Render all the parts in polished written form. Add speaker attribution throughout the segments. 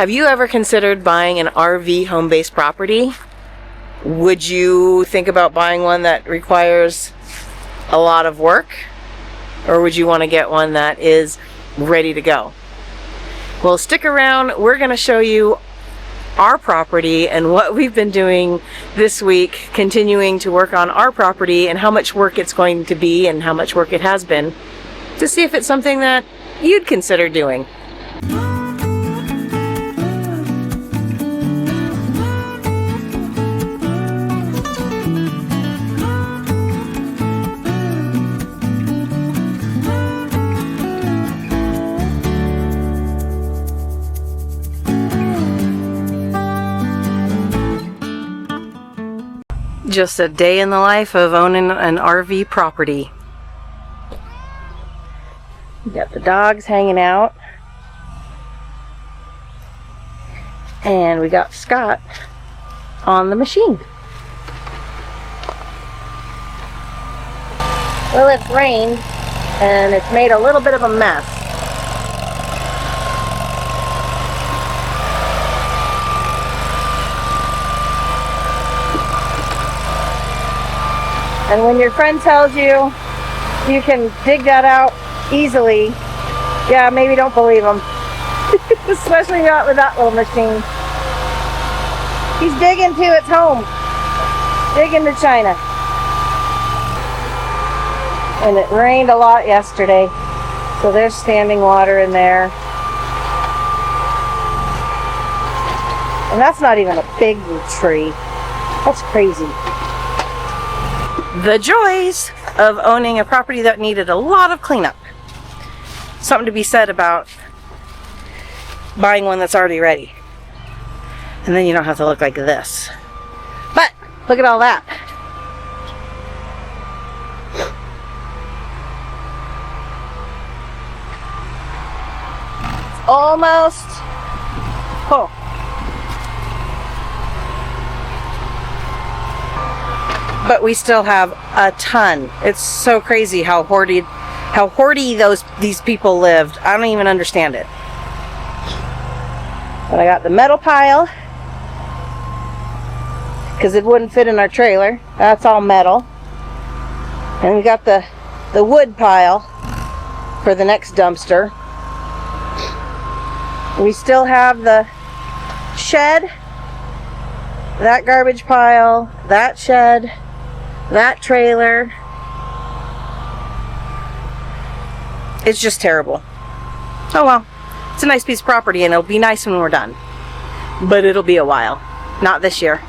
Speaker 1: Have you ever considered buying an RV home-based property? Would you think about buying one that requires a lot of work? Or would you want to get one that is ready to go? Well, stick around. We're going to show you our property and what we've been doing this week, continuing to work on our property and how much work it's going to be and how much work it has been, to see if it's something that you'd consider doing. Just a day in the life of owning an RV property. You got the dogs hanging out. And we got Scott on the machine. Well, it's rained and it's made a little bit of a mess. And when your friend tells you you can dig that out easily, yeah, maybe don't believe him. Especially not with that little machine. He's digging to its home. Digging to China. And it rained a lot yesterday, so there's standing water in there. And that's not even a big tree. That's crazy. The joys of owning a property that needed a lot of cleanup. Something to be said about buying one that's already ready. And then you don't have to look like this. But look at all that. It's almost full. But we still have a ton. It's so crazy how hoardy these people lived. I don't even understand it. But I got the metal pile because it wouldn't fit in our trailer. That's all metal. And we got the wood pile for the next dumpster. We still have the shed, that garbage pile, that shed, that trailer. It's just terrible. Oh well, it's a nice piece of property and it'll be nice when we're done. But it'll be a while. Not this year.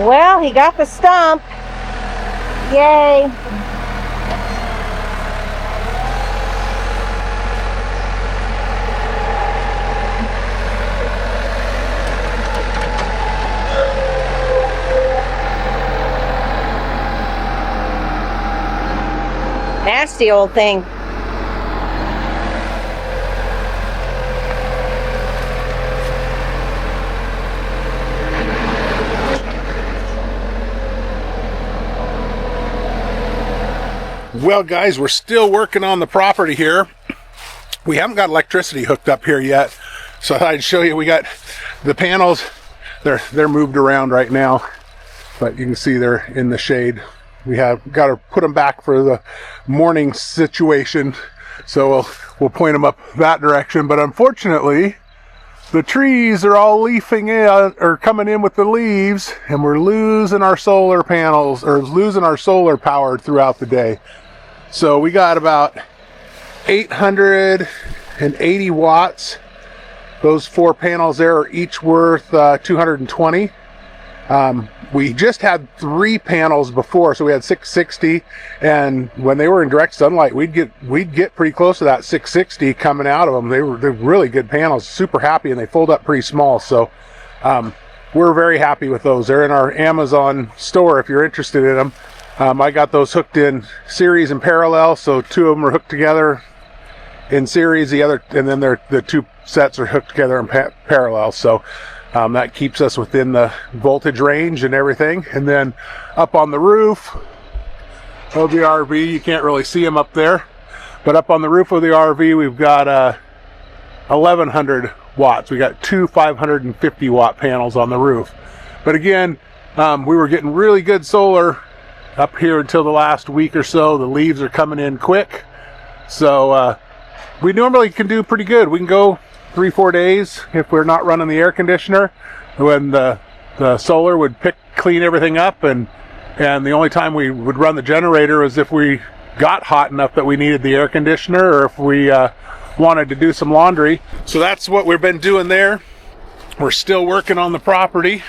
Speaker 1: Well, he got the stump. Yay. Nasty old thing.
Speaker 2: Well, guys, we're still working on the property here. We haven't got electricity hooked up here yet, so I'd show you. We got the panels. They're moved around right now, but you can see they're in the shade. We have got to put them back for the morning situation, so we'll point them up that direction. But unfortunately, the trees are all leafing in, or coming in with the leaves, and we're losing our solar panels, or losing our solar power throughout the day. So we got about 880 watts Those 4 panels there are each worth $220. We just had 3 panels before, so we had 660, and when they were in direct sunlight, we'd get pretty close to that 660 coming out of them. They're really good panels, super happy, and they fold up pretty small. So we're very happy with those. They're in our Amazon store if you're interested in them. I got those hooked in series and parallel, so 2 of them are hooked together in series, and then the 2 sets are hooked together in parallel. So that keeps us within the voltage range and everything. And then up on the roof of the RV, you can't really see them up there, but up on the roof of the RV, we've got 1100 watts. We got 2 550 watt panels on the roof. But again, we were getting really good solar up here until the last week or so. The leaves are coming in quick, so we normally can do pretty good. We can go 3-4 days if we're not running the air conditioner, when the solar would clean everything up, and the only time we would run the generator is if we got hot enough that we needed the air conditioner, or if we wanted to do some laundry. So that's what we've been doing there. We're still working on the property.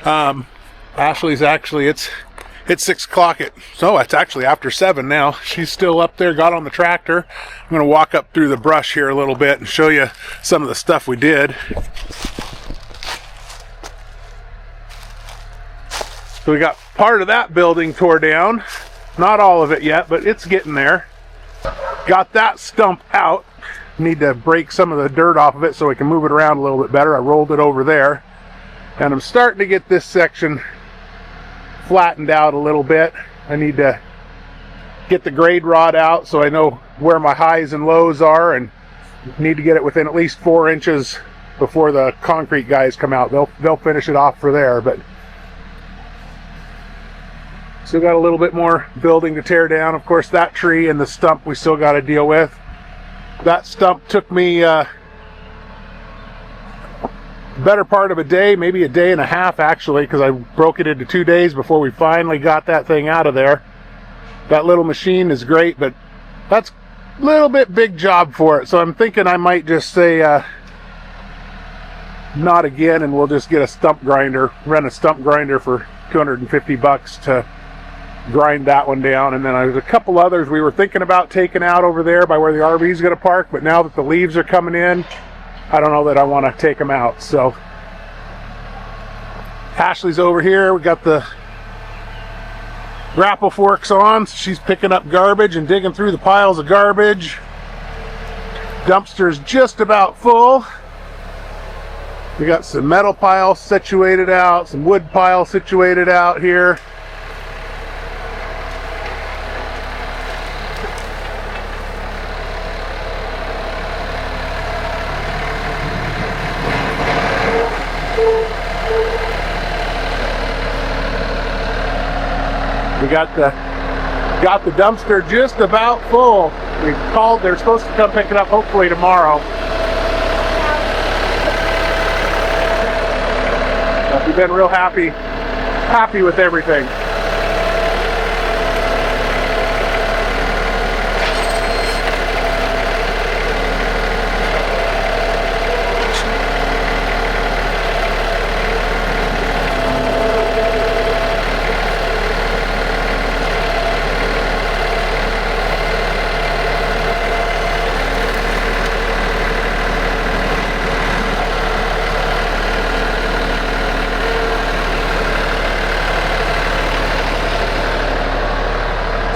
Speaker 2: Ashley's actually, it's 6 o'clock, so it's actually after 7 now. She's still up there, got on the tractor. I'm going to walk up through the brush here a little bit and show you some of the stuff we did. So we got part of that building tore down. Not all of it yet, but it's getting there. Got that stump out. Need to break some of the dirt off of it so we can move it around a little bit better. I rolled it over there. And I'm starting to get this section flattened out a little bit. I need to get the grade rod out so I know where my highs and lows are, and need to get it within at least 4 inches before the concrete guys come out. They'll finish it off for there, but still got a little bit more building to tear down. Of course, that tree and the stump we still got to deal with. That stump took me better part of a day, maybe a day and a half actually, because I broke it into 2 days before we finally got that thing out of there. That little machine is great, but that's a little bit big job for it. So I'm thinking I might just say not again, and we'll just get a stump grinder, rent a stump grinder for $250 to grind that one down. And then there's a couple others we were thinking about taking out over there by where the RV is going to park, but now that the leaves are coming in, I don't know that I want to take them out. So Ashley's over here. We got the grapple forks on, so she's picking up garbage and digging through the piles of garbage. Dumpster's just about full. We got some metal piles situated out, some wood piles situated out here. We got the dumpster just about full. We called, they're supposed to come pick it up hopefully tomorrow. We've been real happy with everything.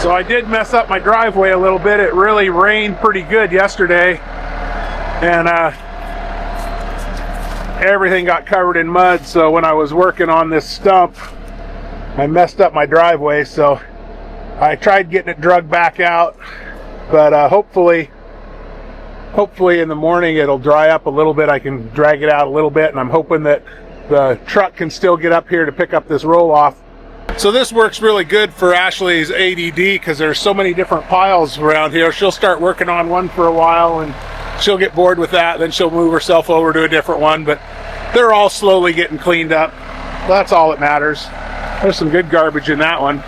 Speaker 2: So I did mess up my driveway a little bit. It really rained pretty good yesterday, and everything got covered in mud. So when I was working on this stump, I messed up my driveway. So I tried getting it dragged back out, but hopefully in the morning it'll dry up a little bit. I can drag it out a little bit, and I'm hoping that the truck can still get up here to pick up this roll-off. So this works really good for Ashley's ADD because there's so many different piles around here. She'll start working on one for a while and she'll get bored with that. Then she'll move herself over to a different one, but they're all slowly getting cleaned up. That's all that matters. There's some good garbage in that one.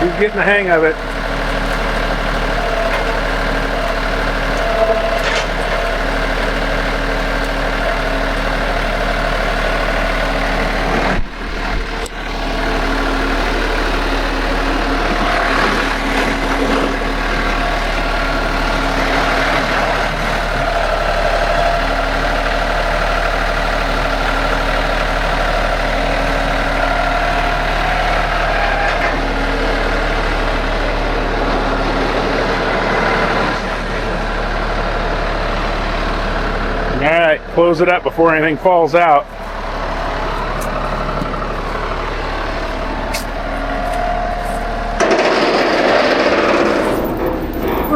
Speaker 2: He's getting the hang of it. Alright, close it up before anything falls out.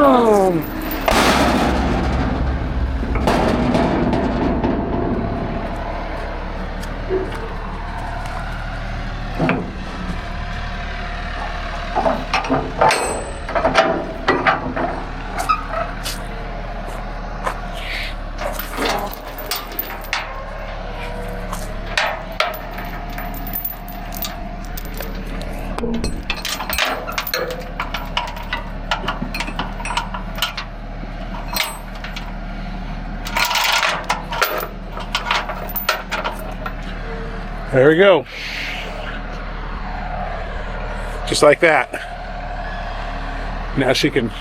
Speaker 1: Oh.
Speaker 2: There we go. Just like that. Now she can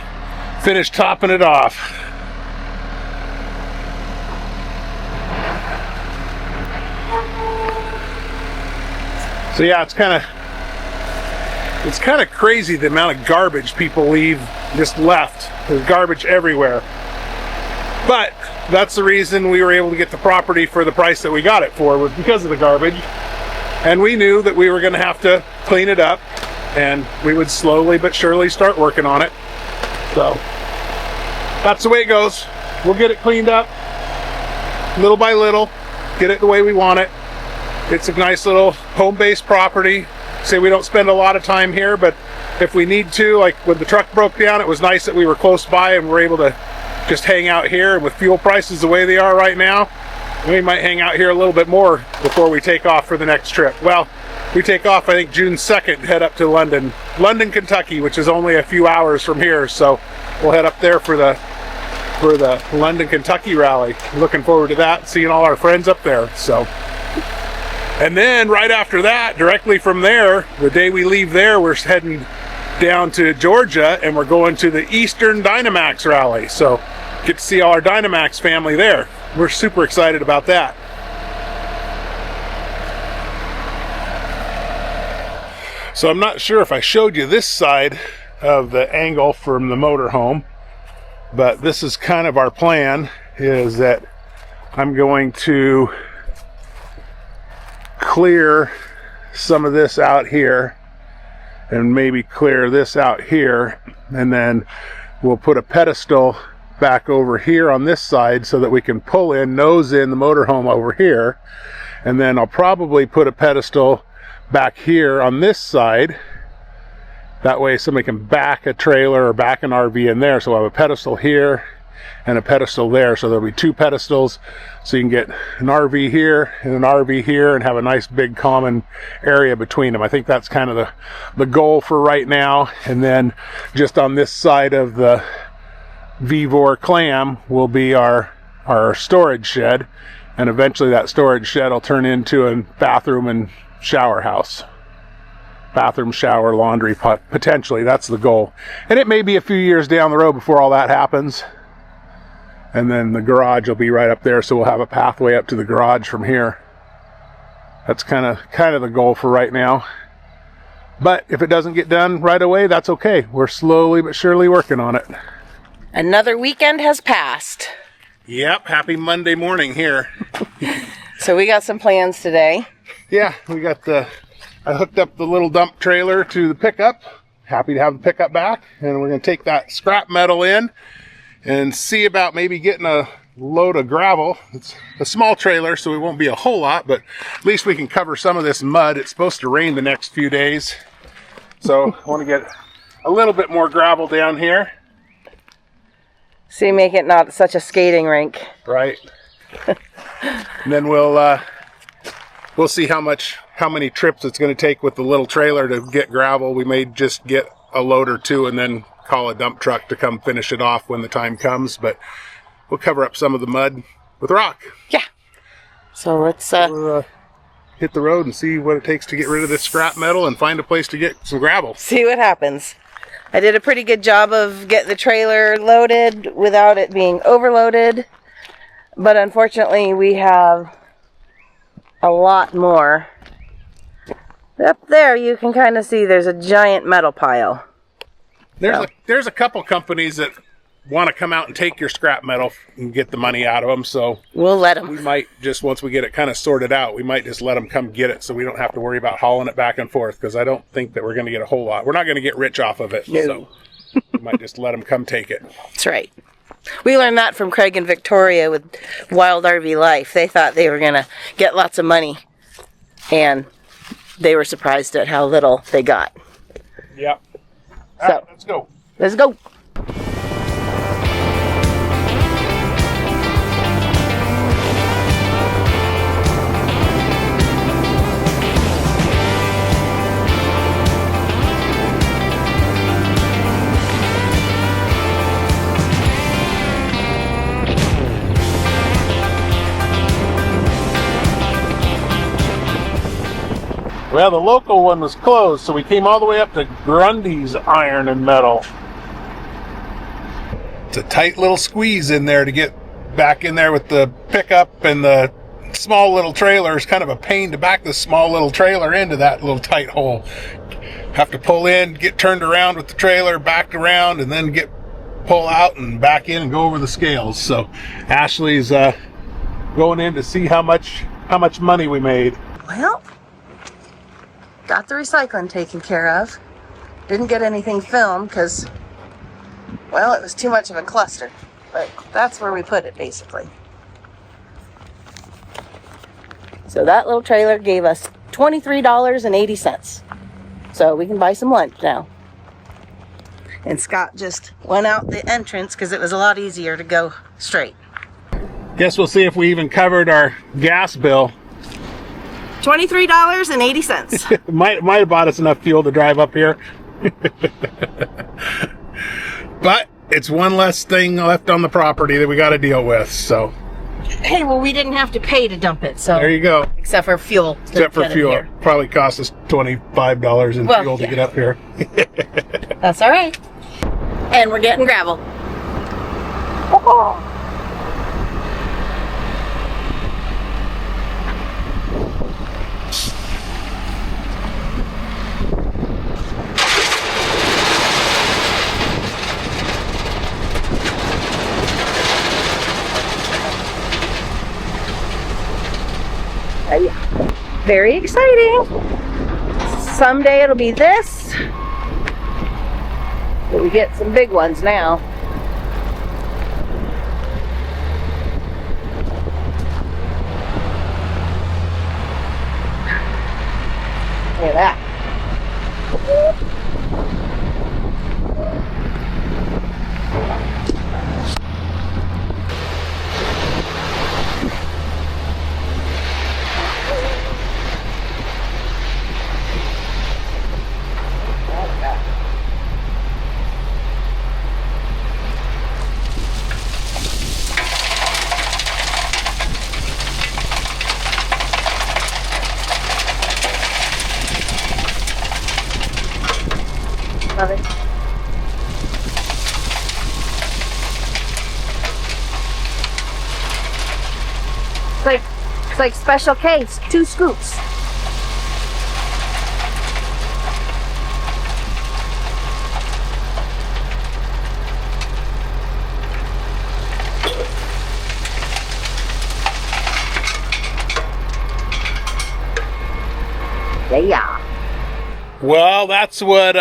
Speaker 2: finish topping it off. So yeah, it's kind of crazy the amount of garbage people leave just left. There's garbage everywhere. But that's the reason we were able to get the property for the price that we got it for, was because of the garbage. And we knew that we were going to have to clean it up, and we would slowly but surely start working on it. So that's the way it goes. We'll get it cleaned up little by little, get it the way we want it. It's a nice little home-based property. Say we don't spend a lot of time here, but if we need to, like when the truck broke down, it was nice that we were close by and we're able to just hang out here. And with fuel prices the way they are right now, we might hang out here a little bit more before we take off for the next trip. Well, we take off I think June 2nd, head up to London, Kentucky, which is only a few hours from here. So we'll head up there for the London, Kentucky rally. Looking forward to that, seeing all our friends up there. So, and then right after that, directly from there, the day we leave there, we're heading down to Georgia and we're going to the Eastern Dynamax rally. So get to see all our Dynamax family there. We're super excited about that. So I'm not sure if I showed you this side of the angle from the motorhome, but this is kind of our plan, is that I'm going to clear some of this out here and maybe clear this out here, and then we'll put a pedestal back over here on this side so that we can pull in, nose in the motorhome over here. And then I'll probably put a pedestal back here on this side. That way somebody can back a trailer or back an RV in there. So we'll have a pedestal here and a pedestal there. So there'll be two pedestals, so you can get an RV here and an RV here and have a nice big common area between them. I think that's kind of the goal for right now. And then just on this side of the Vivor clam will be our storage shed, and eventually that storage shed will turn into a bathroom and shower house. Bathroom, shower, laundry, potentially. That's the goal. And it may be a few years down the road before all that happens. And then the garage will be right up there, so we'll have a pathway up to the garage from here. That's kind of the goal for right now. But if it doesn't get done right away, that's okay. We're slowly but surely working on it.
Speaker 1: Another weekend has passed.
Speaker 2: Yep, happy Monday morning here.
Speaker 1: So we got some plans today.
Speaker 2: Yeah, we got I hooked up the little dump trailer to the pickup. Happy to have the pickup back. And we're going to take that scrap metal in and see about maybe getting a load of gravel. It's a small trailer, so it won't be a whole lot, but at least we can cover some of this mud. It's supposed to rain the next few days. So I want to get a little bit more gravel down here.
Speaker 1: So you make it not such a skating rink.
Speaker 2: Right. And then we'll see how many trips it's going to take with the little trailer to get gravel. We may just get a load or two and then call a dump truck to come finish it off when the time comes. But we'll cover up some of the mud with rock.
Speaker 1: Yeah. So let's
Speaker 2: hit the road and see what it takes to get rid of this scrap metal and find a place to get some gravel.
Speaker 1: see what happens. I did a pretty good job of getting the trailer loaded without it being overloaded. But unfortunately, we have a lot more. Up there, you can kind of see there's a giant metal pile.
Speaker 2: There's a couple companies that want to come out and take your scrap metal and get the money out of them, so
Speaker 1: we'll let them.
Speaker 2: We might just, once we get it kind of sorted out, we might just let them come get it so we don't have to worry about hauling it back and forth, because I don't think that we're going to get a whole lot. We're not going to get rich off of it,
Speaker 1: no.
Speaker 2: So we might just let them come take it.
Speaker 1: That's right. We learned that from Craig and Victoria with Wild RV Life. They thought they were going to get lots of money, and they were surprised at how little they got.
Speaker 2: Yep.
Speaker 1: So,
Speaker 2: right, let's go.
Speaker 1: Let's go.
Speaker 2: Well, the local one was closed, so we came all the way up to Grundy's Iron and Metal. It's a tight little squeeze in there to get back in there with the pickup and the small little trailer. It's kind of a pain to back this small little trailer into that little tight hole. Have to pull in, get turned around with the trailer, backed around, and then pull out and back in and go over the scales. So Ashley's going in to see how much money we made.
Speaker 1: Well, got the recycling taken care of. Didn't get anything filmed because, well, it was too much of a cluster. But that's where we put it, basically. So that little trailer gave us $23.80. So we can buy some lunch now. And Scott just went out the entrance because it was a lot easier to go straight.
Speaker 2: Guess we'll see if we even covered our gas bill.
Speaker 1: $23.80.
Speaker 2: might have bought us enough fuel to drive up here. But it's one less thing left on the property that we got to deal with, so.
Speaker 1: Hey, well, we didn't have to pay to dump it, so.
Speaker 2: There you go.
Speaker 1: Except for fuel.
Speaker 2: Except for fuel. It probably cost us $25 in fuel to get up here.
Speaker 1: That's all right. And we're getting gravel. Oh. Very exciting. Someday it'll be this. But we get some big ones now. Look at that. Love it. It's like special case, 2 scoops. Yeah.
Speaker 2: Well, that's what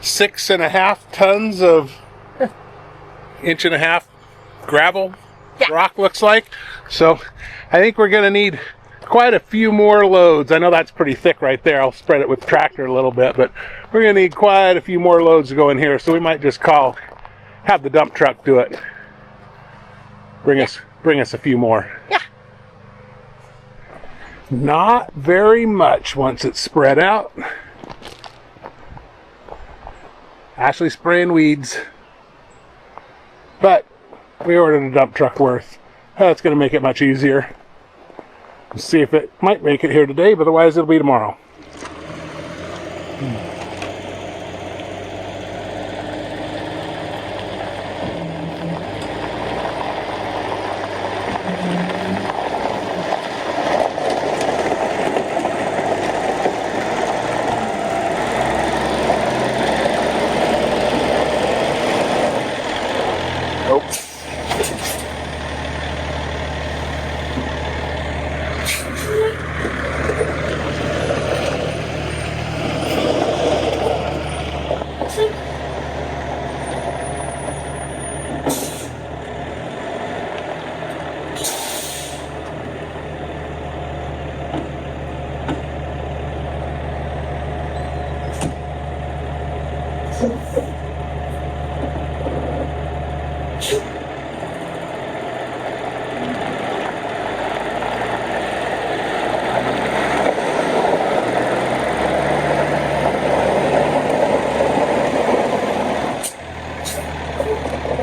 Speaker 2: 6.5 tons of 1.5 gravel rock looks like. So I think we're going to need quite a few more loads. I know that's pretty thick right there. I'll spread it with the tractor a little bit, but we're going to need quite a few more loads to go in here. So we might just have the dump truck do it. Bring us a few more.
Speaker 1: Yeah.
Speaker 2: Not very much once it's spread out. Actually spraying weeds. But we ordered a dump truck worth. That's going to make it much easier. Let's see if it might make it here today, but otherwise it'll be tomorrow.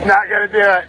Speaker 2: Not gonna do it.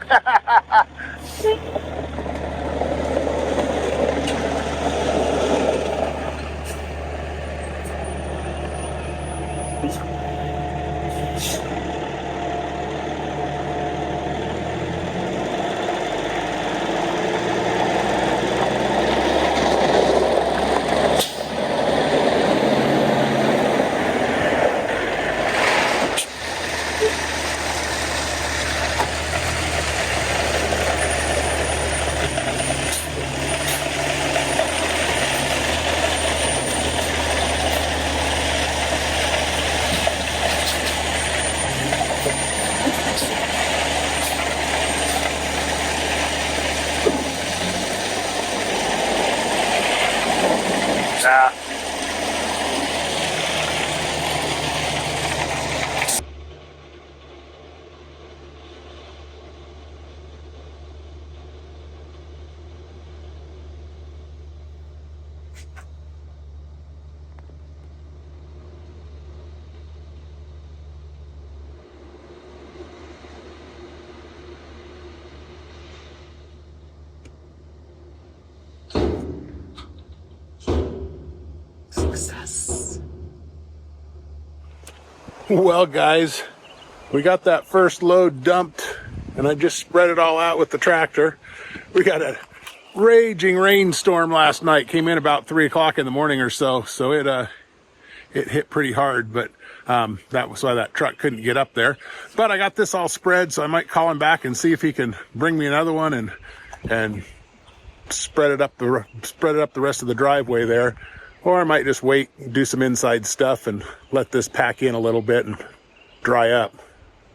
Speaker 1: Success.
Speaker 2: Well, guys, we got that first load dumped, and I just spread it all out with the tractor. We got a raging rainstorm last night. Came in about 3 o'clock in the morning or so, so it hit pretty hard, but that was why that truck couldn't get up there. But I got this all spread, so I might call him back and see if he can bring me another one and spread it up the rest of the driveway there. Or I might just wait and do some inside stuff and let this pack in a little bit and dry up.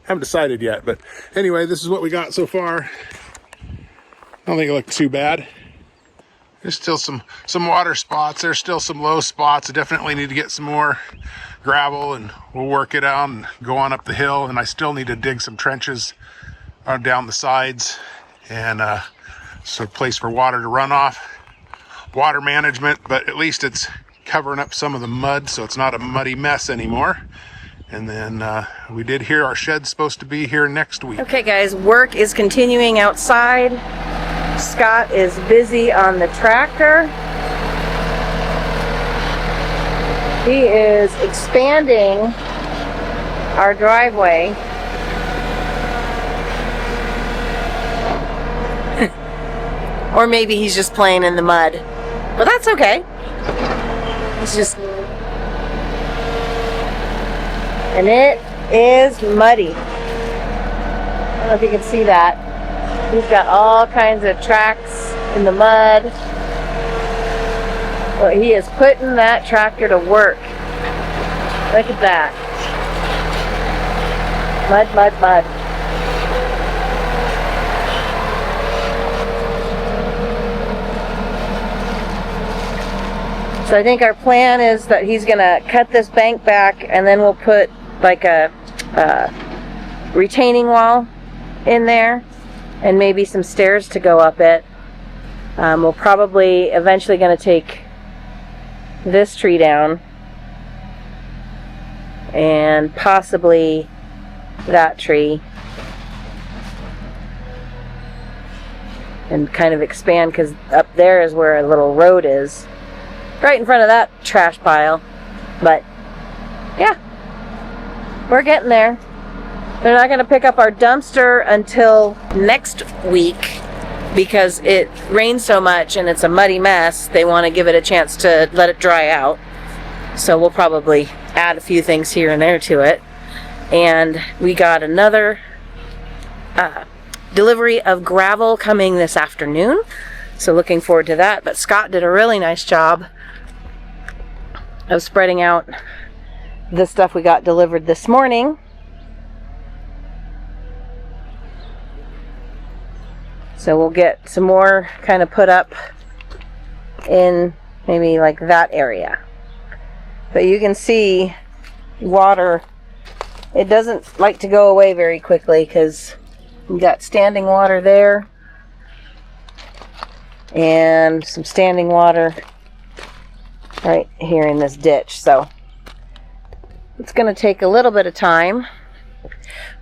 Speaker 2: Haven't decided yet, but anyway, this is what we got so far. I don't think it looked too bad. There's still some water spots. There's still some low spots. I definitely need to get some more gravel, and we'll work it out and go on up the hill. And I still need to dig some trenches down the sides, and so a place for water to run off. Water management, but at least it's covering up some of the mud, so it's not a muddy mess anymore. And then we did hear our shed's supposed to be here next week.
Speaker 1: Okay guys, work is continuing outside. Scott is busy on the tractor. He is expanding our driveway. Or maybe he's just playing in the mud. But that's okay. It's just... And it is muddy. I don't know if you can see that. He's got all kinds of tracks in the mud. But he is putting that tractor to work. Look at that. Mud, mud, mud. So I think our plan is that he's gonna cut this bank back, and then we'll put like a retaining wall in there and maybe some stairs to go up it. We're probably eventually gonna take this tree down and possibly that tree and kind of expand, because up there is where a little road is, right in front of that trash pile. But yeah, we're getting there. They're not going to pick up our dumpster until next week because it rains so much and it's a muddy mess. They want to give it a chance to let it dry out. So we'll probably add a few things here and there to it. And we got another delivery of gravel coming this afternoon. So looking forward to that. But Scott did a really nice job of spreading out the stuff we got delivered this morning. So we'll get some more kind of put up in maybe like that area. But you can see water, it doesn't like to go away very quickly because we got standing water there and some standing water right here in this ditch. So it's going to take a little bit of time,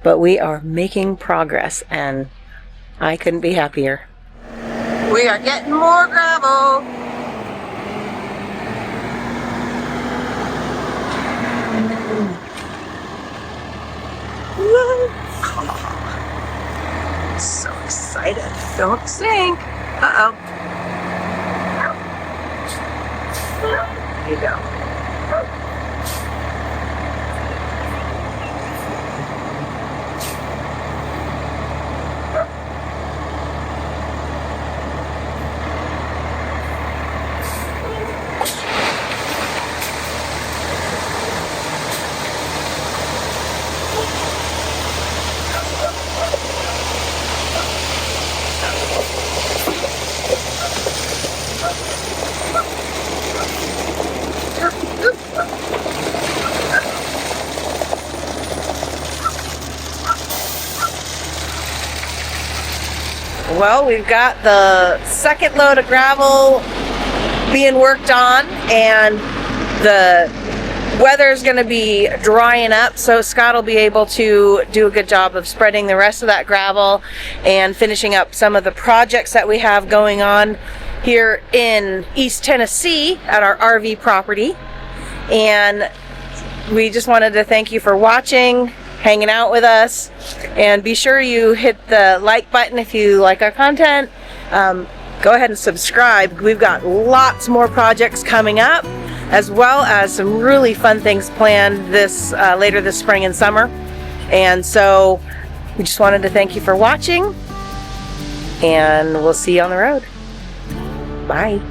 Speaker 1: but we are making progress and I couldn't be happier. We are getting more gravel. So excited. Don't sink. Uh-oh. There you go. Well, we've got the second load of gravel being worked on, and the weather's going to be drying up, so Scott will be able to do a good job of spreading the rest of that gravel and finishing up some of the projects that we have going on here in East Tennessee at our RV property. And we just wanted to thank you for watching, hanging out with us, and be sure you hit the like button if you like our content. Go ahead and subscribe. We've got lots more projects coming up, as well as some really fun things planned this later this spring and summer. And so we just wanted to thank you for watching, and we'll see you on the road. Bye.